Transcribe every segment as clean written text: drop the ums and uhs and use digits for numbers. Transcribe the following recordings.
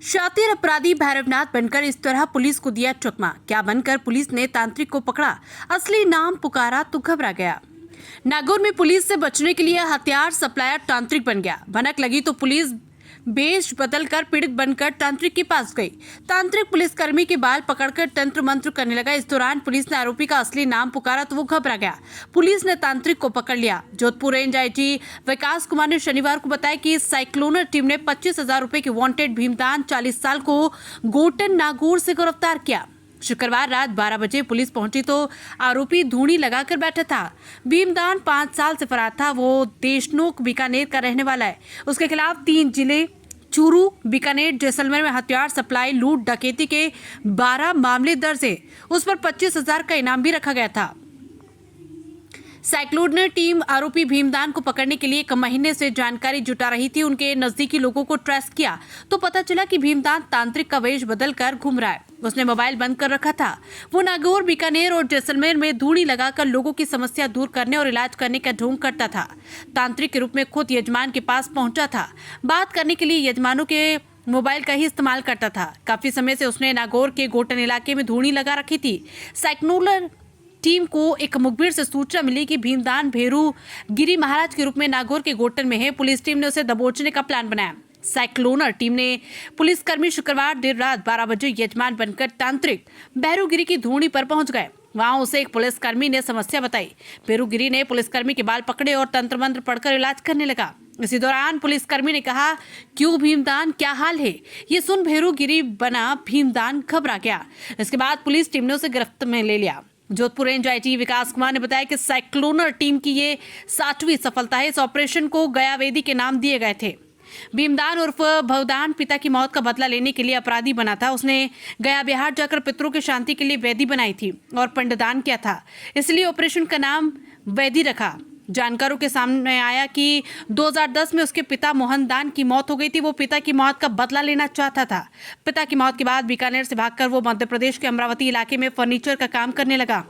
शातिर अपराधी भैरवनाथ बनकर इस तरह पुलिस को दिया चकमा। क्या बनकर पुलिस ने तांत्रिक को पकड़ा, असली नाम पुकारा तो घबरा गया। नागौर में पुलिस से बचने के लिए हथियार सप्लायर तांत्रिक बन गया। भनक लगी तो पुलिस बेश बदलकर पीड़ित बनकर तांत्रिक के पास गई। तांत्रिक पुलिसकर्मी के बाल पकड़कर तंत्र मंत्र करने लगा। इस दौरान पुलिस ने आरोपी का असली नाम पुकारा तो वो घबरा गया। पुलिस ने तांत्रिक को पकड़ लिया। जोधपुर रेंज आईजी विकास कुमार ने शनिवार को बताया कि साइक्लोनर टीम ने 25,000 रुपए के वांटेड भीमदान 40 साल को गोटन नागौर से गिरफ्तार किया। शुक्रवार रात 12 बजे पुलिस पहुंची तो आरोपी धूनी लगाकर बैठा था। भीमदान 5 साल से फरार था। वो देशनोक बीकानेर का रहने वाला है। उसके खिलाफ 3 जिले चूरू, बीकानेर, जैसलमेर में हथियार सप्लाई, लूट, डकैती के 12 मामले दर्ज है। उस पर 25,000 का इनाम भी रखा गया था। साइक्लोनर टीम आरोपी भीमदान को पकड़ने के लिए 1 महीने से जानकारी जुटा रही थी। उनके नजदीकी लोगों को ट्रेस किया तो पता चला कि भीमदान तांत्रिक का वेश बदलकर घूम रहा है। उसने मोबाइल बंद कर रखा था। वो नागौर, बीकानेर और जैसलमेर में धूनी लगाकर लोगों की समस्या दूर करने और इलाज करने का ढोंग करता था। तांत्रिक के रूप में खुद यजमान के पास पहुंचा था। बात करने के लिए यजमानों के मोबाइल का ही इस्तेमाल करता था। काफी समय से उसने नागौर के गोटन इलाके में धूनी लगा रखी थी। साइक्लोनर टीम को एक मुखबिर से सूचना मिली कि भीमदान भेरू गिरी महाराज के रूप में नागौर के गोटन में है। पुलिस टीम ने उसे दबोचने का प्लान बनाया। साइक्लोनर टीम ने पुलिसकर्मी शुक्रवार देर रात 12 बजे यजमान बनकर तांत्रिक भैरूगिरी की धूनी पर पहुंच गए। वहां उसे एक पुलिसकर्मी ने समस्या बताई। भैरूगिरी ने पुलिसकर्मी के बाल पकड़े और तंत्र मंत्र पढ़कर इलाज करने लगा। इसी दौरान पुलिसकर्मी ने कहा, क्यों भीमदान, क्या हाल है? ये सुन भैरूगिरी बना भीमदान घबरा गया। इसके बाद पुलिस टीम ने उसे गिरफ्त में ले लिया। जोधपुर रेंज आईजी विकास कुमार ने बताया कि साइक्लोनर टीम की ये 60वीं सफलता है। इस ऑपरेशन को गया वेदी के नाम दिए गए थे। भीमदान उर्फ भवदान पिता की मौत का बदला लेने के लिए अपराधी बना था। उसने गया बिहार जाकर पितरों की शांति के लिए वेदी बनाई थी और पिंडदान किया था, इसलिए ऑपरेशन का नाम वेदी रखा। जानकारों के सामने आया कि 2010 में उसके पिता मोहन दान की मौत हो गई थी। वो पिता की मौत का बदला लेना चाहता था। पिता की मौत के बाद बीकानेर से भागकर वो मध्य प्रदेश के अमरावती इलाके में फर्नीचर का काम करने लगा।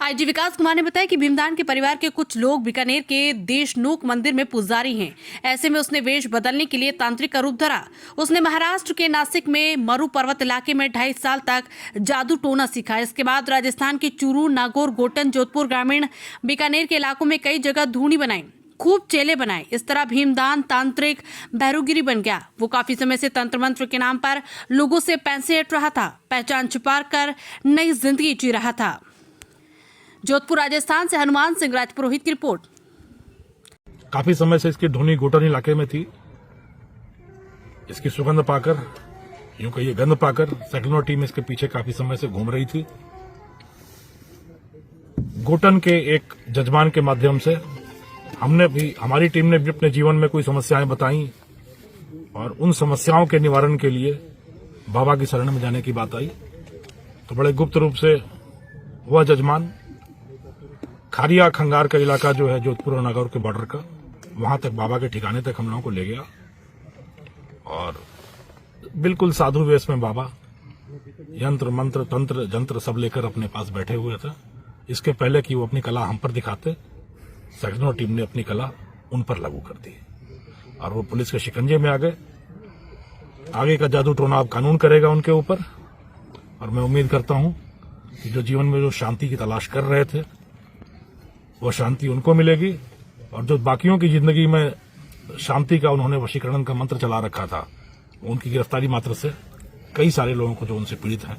आईजी विकास कुमार ने बताया कि भीमदान के परिवार के कुछ लोग बीकानेर के देशनोक मंदिर में पुजारी हैं। ऐसे में उसने वेश बदलने के लिए तांत्रिक का रूप धरा। उसने महाराष्ट्र के नासिक में मरु पर्वत इलाके में 2.5 साल तक जादू टोना सीखा। इसके बाद राजस्थान के चूरू, नागौर, गोटन, जोधपुर, ग्रामीण बीकानेर के इलाकों में कई जगह धूनी बनाई, खूब चेले बनाए। इस तरह भीमदान तांत्रिक भैरूगिरी बन गया। वो काफी समय से तंत्र मंत्र के नाम पर लोगों से पैसे ऐंठ रहा था, पहचान छुपा कर नई जिंदगी जी रहा था। जोधपुर राजस्थान से हनुमान सिंह राजपुरोहित की रिपोर्ट। काफी समय से इसकी धूनी गोटन इलाके में थी। इसकी सुगंध पाकर, यूं कहिए गंध पाकर, साइक्लोनर टीम इसके पीछे काफी समय से घूम रही थी। गोटन के एक जजमान के माध्यम से हमारी टीम ने भी अपने जीवन में कोई समस्याएं बताई और उन समस्याओं के निवारण के लिए बाबा की शरण में जाने की बात आई। तो बड़े गुप्त रूप से वह जजमान खारिया खंगार का इलाका जो है जोधपुर और नागौर के बॉर्डर का, वहां तक बाबा के ठिकाने तक हम लोगों को ले गया और बिल्कुल साधु वेश में बाबा यंत्र मंत्र तंत्र जंत्र सब लेकर अपने पास बैठे हुए थे। इसके पहले कि वो अपनी कला हम पर दिखाते, साइक्लोनर टीम ने अपनी कला उन पर लागू कर दी और वो पुलिस के शिकंजे में आ गए। आगे का जादू टोना अब कानून करेगा उनके ऊपर और मैं उम्मीद करता हूं कि जो जीवन में जो शांति की तलाश कर रहे थे वो शांति उनको मिलेगी और जो बाकियों की जिंदगी में शांति का उन्होंने वशीकरण का मंत्र चला रखा था, उनकी गिरफ्तारी मात्र से कई सारे लोगों को जो उनसे पीड़ित हैं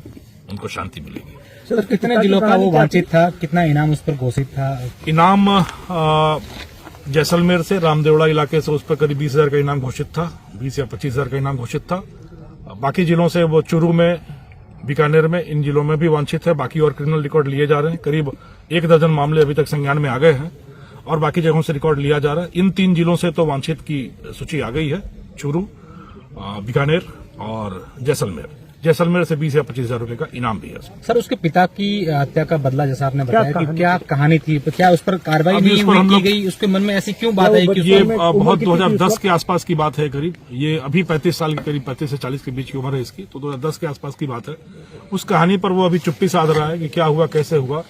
उनको शांति मिलेगी। सर, कितने जिलों का वो वांछित था? कितना इनाम उस पर घोषित था? इनाम जैसलमेर से रामदेवड़ा इलाके से उस पर करीब 20,000 का इनाम घोषित था, 20 या 25,000 का इनाम घोषित था। बाकी जिलों से वो चूरू में, बीकानेर में, इन जिलों में भी वांछित है। बाकी और क्रिमिनल रिकॉर्ड लिए जा रहे हैं। करीब 1 दर्जन मामले अभी तक संज्ञान में आ गए हैं और बाकी जगहों से रिकॉर्ड लिया जा रहा है। इन 3 जिलों से तो वांछित की सूची आ गई है, चूरू, बीकानेर और जैसलमेर। जैसलमेर से 20 या 25,000 रुपए का इनाम भी है। सर, उसके पिता की हत्या का बदला जैसा आपने बताया कि क्या कहानी थी, क्या उस पर कार्रवाई नहीं की गई? उसके मन में ऐसी क्यों बात आई कि ये बहुत 2010 के आसपास की बात है करीब। ये अभी 35 साल के करीब 35 से 40 के बीच की उम्र है इसकी, तो 2010 के आसपास की बात है। उस कहानी पर वो अभी चुप्पी साध रहा है कि क्या हुआ, कैसे हुआ,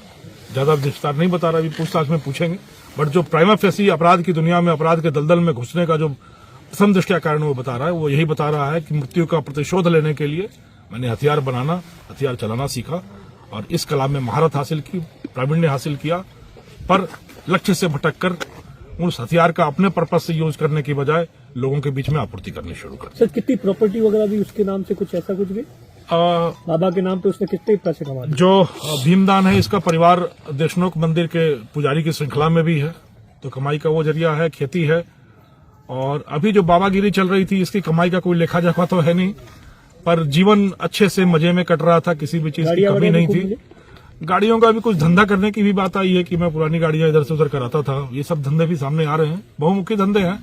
ज्यादा विस्तार नहीं बता रहा। अभी पूछताछ में पूछेंगे, बट जो प्राइमा फेसी अपराध की दुनिया में, अपराध के दलदल में घुसने का जो प्रथम दृष्टया कारण वो बता रहा है, वो यही बता रहा है कि मृत्यु का प्रतिशोध लेने के लिए मैंने हथियार बनाना, हथियार चलाना सीखा और इस कला में महारत हासिल की, प्रावीण्य हासिल किया, पर लक्ष्य से भटककर उस हथियार का अपने पर्पज से यूज करने की बजाय लोगों के बीच में आपूर्ति करनी शुरू कर दी। सर कितनी प्रॉपर्टी वगैरह भी उसके नाम से कुछ ऐसा कुछ भी बाबा के नाम पे उसने कितने पैसे कमा दिए? जो भीमदान है इसका परिवार देशनोक मंदिर के पुजारी की श्रृंखला में भी है, तो कमाई का वो जरिया है, खेती है। और अभी जो बाबागिरी चल रही थी इसकी कमाई का कोई लेखा जोखा तो है नहीं, पर जीवन अच्छे से मजे में कट रहा था, किसी भी चीज की कमी नहीं थी। गाड़ियों का भी कुछ धंधा करने की भी बात आई है कि मैं पुरानी गाड़ियां इधर से उधर कराता था, ये सब धंधे भी सामने आ रहे हैं, बहुमुखी धंधे हैं।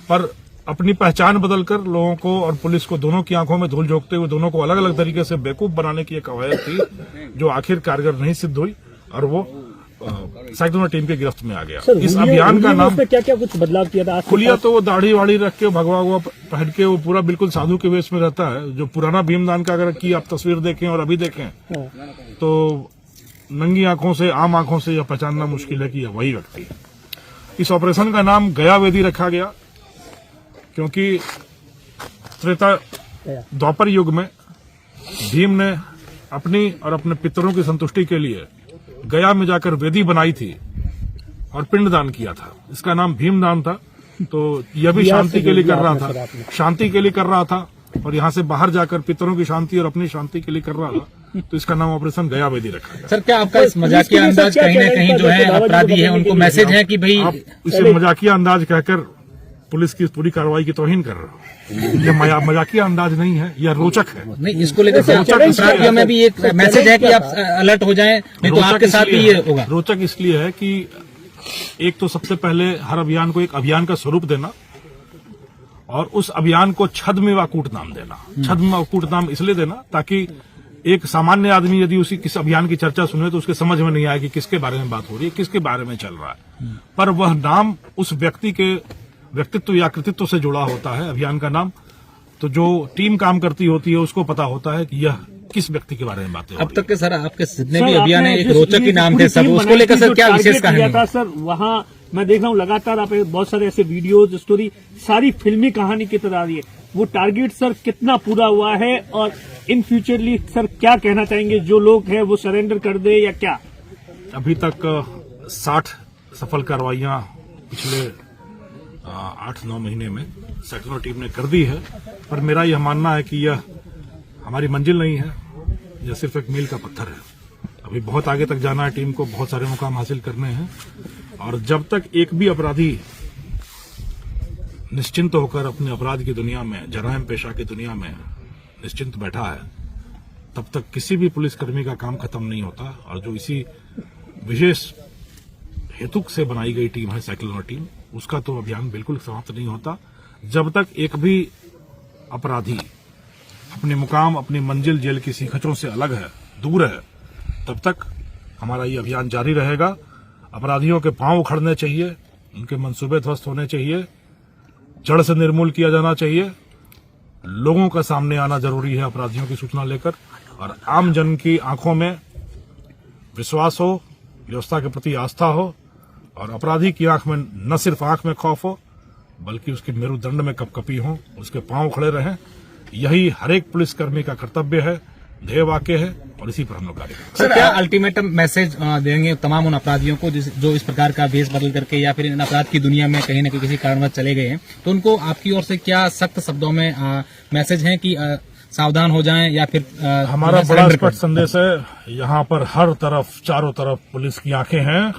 पर अपनी पहचान बदलकर लोगों को और पुलिस को दोनों की आंखों में धूल झोंकते हुए दोनों को अलग अलग तरीके से बेवकूफ बनाने की एक कवायद थी जो आखिर कारगर नहीं सिद्ध हुई और वो साइक्लोन टीम के गिरफ्त में आ गया। इस अभियान का नाम क्या क्या कुछ बदलाव किया था? खुलिया तो वो दाढ़ी वाड़ी रख के भगवा हुआ पहन के वो पूरा बिल्कुल साधु के वेश में रहता है। जो पुराना भीमदान का अगर की आप तस्वीर देखें और अभी देखें तो नंगी आंखों से, आम आंखों से यह पहचानना मुश्किल है कि यह वही व्यक्ति है। इस ऑपरेशन का नाम गया वेदी रखा गया क्योंकि त्रेता द्वापर युग में भीम ने अपनी और अपने पितरों की संतुष्टि के लिए गया में जाकर वेदी बनाई थी और पिंडदान किया था। इसका नाम भीमदान था। तो यह भी शांति के लिए कर रहा था, शांति के लिए कर रहा था और यहाँ से बाहर जाकर पितरों की शांति और अपनी शांति के लिए कर रहा था। तो इसका नाम ऑपरेशन गया वेदी रखा है। सर क्या आपका इस मजाकिया अंदाज कहीं न कहीं जो है अपराधी है उनको मैसेज है कि भाई आप इसे मजाकिया अंदाज कहकर पुलिस की पूरी कार्रवाई की तौहीन कर रहे हो। यह मजाकिया अंदाज नहीं है, यह रोचक है। नहीं, इसको लेकर अपराधियों में भी एक मैसेज है कि आप अलर्ट हो जाएं, नहीं तो आपके साथ भी ये होगा। रोचक इसलिए है कि एक तो सबसे पहले हर अभियान को एक अभियान का स्वरूप देना और उस अभियान को छद्म व कूट नाम देना। छद्म व कूट नाम इसलिए देना ताकि एक सामान्य आदमी यदि उसी किस अभियान की चर्चा सुने तो उसके समझ में नहीं आए कि किसके बारे में बात हो रही है, किसके बारे में चल रहा है। पर वह नाम उस व्यक्ति के व्यक्तित्व या कृतित्व से जुड़ा होता है, अभियान का नाम। तो जो टीम काम करती होती है उसको पता होता है कि यह किस व्यक्ति के बारे में बातें हो रही है। अब तक के सर आपके जितने भी अभियान है एक रोचक ही नाम थे सब, उसको लेकर सर क्या विशेष कहानी था? सर वहाँ मैं देख रहा हूँ लगातार आप बहुत सारे ऐसे वीडियोज, स्टोरी सारी फिल्मी कहानी की तरह आ रही है। वो टारगेट सर कितना पूरा हुआ है और इन फ्यूचरली सर क्या कहना चाहेंगे? जो लोग हैं वो सरेंडर कर दे या क्या? अभी तक 60 सफल कार्रवाइयां पिछले 8-9 महीने में साइक्लोन टीम ने कर दी है। पर मेरा यह मानना है कि यह हमारी मंजिल नहीं है, यह सिर्फ एक मील का पत्थर है। अभी बहुत आगे तक जाना है, टीम को बहुत सारे मुकाम हासिल करने हैं और जब तक एक भी अपराधी निश्चिंत होकर अपने अपराध की दुनिया में, जराइम पेशा की दुनिया में निश्चिंत बैठा है, तब तक किसी भी पुलिसकर्मी का काम खत्म नहीं होता। और जो इसी विशेष हेतु से बनाई गई टीम है साइक्लोन टीम, उसका तो अभियान बिल्कुल समाप्त नहीं होता जब तक एक भी अपराधी अपने मुकाम, अपनी मंजिल जेल की सीखचों से अलग है, दूर है, तब तक हमारा ये अभियान जारी रहेगा। अपराधियों के पांव उखड़ने चाहिए, उनके मंसूबे ध्वस्त होने चाहिए, जड़ से निर्मूल किया जाना चाहिए। लोगों का सामने आना जरूरी है अपराधियों की सूचना लेकर और आम जन की आंखों में विश्वास हो, व्यवस्था के प्रति आस्था हो और अपराधी की आंख में न सिर्फ आंख में खौफ हो बल्कि उसके मेरुदंड में कपकपी हो, उसके पांव खड़े रहें। यही हर एक पुलिसकर्मी का कर्तव्य है, ध्येय वाक्य है और इसी पर हम लोग कार्य करेंगे। सर क्या अल्टीमेटम मैसेज देंगे तमाम उन अपराधियों को जो इस प्रकार का भेष बदल करके या फिर इन अपराध की दुनिया में कहीं न कहीं किसी कारणवश चले गए हैं, तो उनको आपकी ओर से क्या सख्त शब्दों में मैसेज है कि सावधान हो जाएं या फिर हमारा बड़ा स्पष्ट संदेश है, यहाँ पर हर तरफ, चारों तरफ पुलिस की आंखें हैं,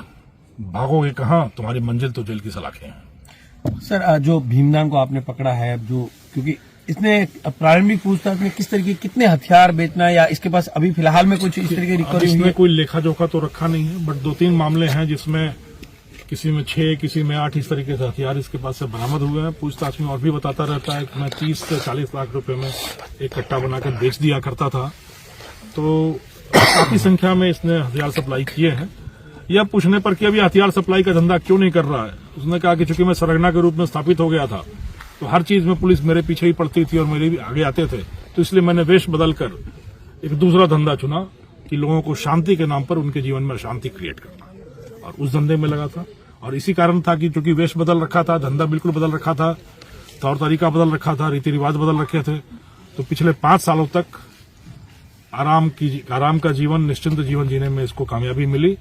भागोगे कहाँ, तुम्हारी मंजिल तो जेल की सलाखें हैं। सर जो भीमदान को आपने पकड़ा है, जो क्योंकि इसने प्रारंभिक पूछताछ में किस तरीके कितने हथियार बेचना या इसके पास अभी फिलहाल में कुछ इस तरह की रिकवरी हुई है? कोई लेखा जोखा तो रखा नहीं है, बट 2-3 मामले हैं जिसमें किसी में 6, किसी में 8 इस तरीके से हथियार इसके पास से बरामद हुए हैं। पूछताछ में और भी बताता रहता है कि मैं 30 से 40 लाख रुपए में एक कट्टा बनाकर बेच दिया करता था। तो काफी संख्या में इसने हथियार सप्लाई किए हैं। यह पूछने पर कि अभी हथियार सप्लाई का धंधा क्यों नहीं कर रहा है, उसने कहा कि चूंकि मैं सरगना के रूप में स्थापित हो गया था तो हर चीज में पुलिस मेरे पीछे ही पड़ती थी और मेरे भी आगे आते थे, तो इसलिए मैंने वेश बदलकर एक दूसरा धंधा चुना कि लोगों को शांति के नाम पर उनके जीवन में शांति क्रिएट करना, और उस धंधे में लगा था। और इसी कारण था कि चूंकि वेश बदल रखा था, धंधा बिल्कुल बदल रखा था, तौर तरीका बदल रखा था, रीति रिवाज बदल रखे थे। तो पिछले 5 सालों तक आराम का जीवन, निश्चिंत जीवन जीने में इसको कामयाबी मिली।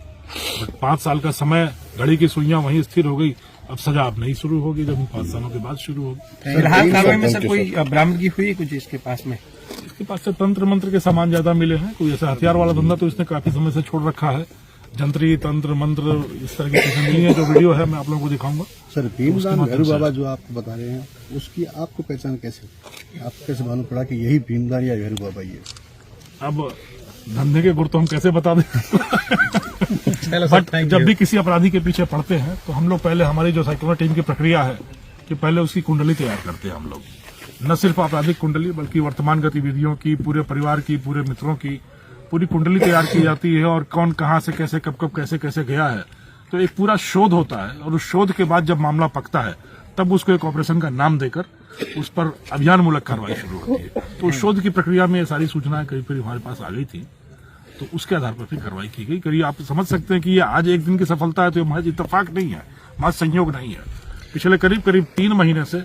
बट 5 साल का समय, घड़ी की सुइयां वहीं स्थिर हो गई। अब सजा अब नहीं शुरू होगी, जब 5 सालों के बाद शुरू होगी। फिलहाल कार्रवाई में सर कोई बरामदगी हुई है कुछ इसके पास में? इसके पास से तंत्र मंत्र के सामान ज्यादा मिले हैं। कोई ऐसा हथियार वाला धंधा तो इसने काफी समय से छोड़ रखा है। जंत्री, तंत्र, मंत्र, इस तरह की चीजें मिली हैं। जो वीडियो है मैं आप लोगों को दिखाऊंगा। सर, भीमदान भैरू बाबा जो आप बता रहे हैं, उसकी आपको पहचान कैसे, आप कैसे मालूम पड़ा कि यही भीमदान या भैरू बाबा ही है? अब धंधे के गुर तो हम कैसे बता दें। बट जब भी किसी अपराधी के पीछे पड़ते हैं तो हम लोग पहले, हमारी जो साइक्लोन टीम की प्रक्रिया है कि पहले उसकी कुंडली तैयार करते हैं हम लोग। न सिर्फ आपराधिक कुंडली बल्कि वर्तमान गतिविधियों की, पूरे परिवार की, पूरे मित्रों की पूरी कुंडली तैयार की जाती है। और कौन कहां से कैसे, कब कब, कैसे कैसे गया है, तो एक पूरा शोध होता है। और उस शोध के बाद जब मामला पकता है तब उसको एक ऑपरेशन का नाम देकर उस पर अभियानमूलक कार्रवाई शुरू होती है। तो उस शोध की प्रक्रिया में ये सारी सूचनाएं करीब करीब हमारे पास आ गई थी। तो उसके आधार पर फिर कार्रवाई की गई। करीब आप समझ सकते हैं कि ये आज एक दिन की सफलता है तो ये महज इत्तेफाक नहीं है, महज संयोग नहीं है। पिछले करीब 3 महीने से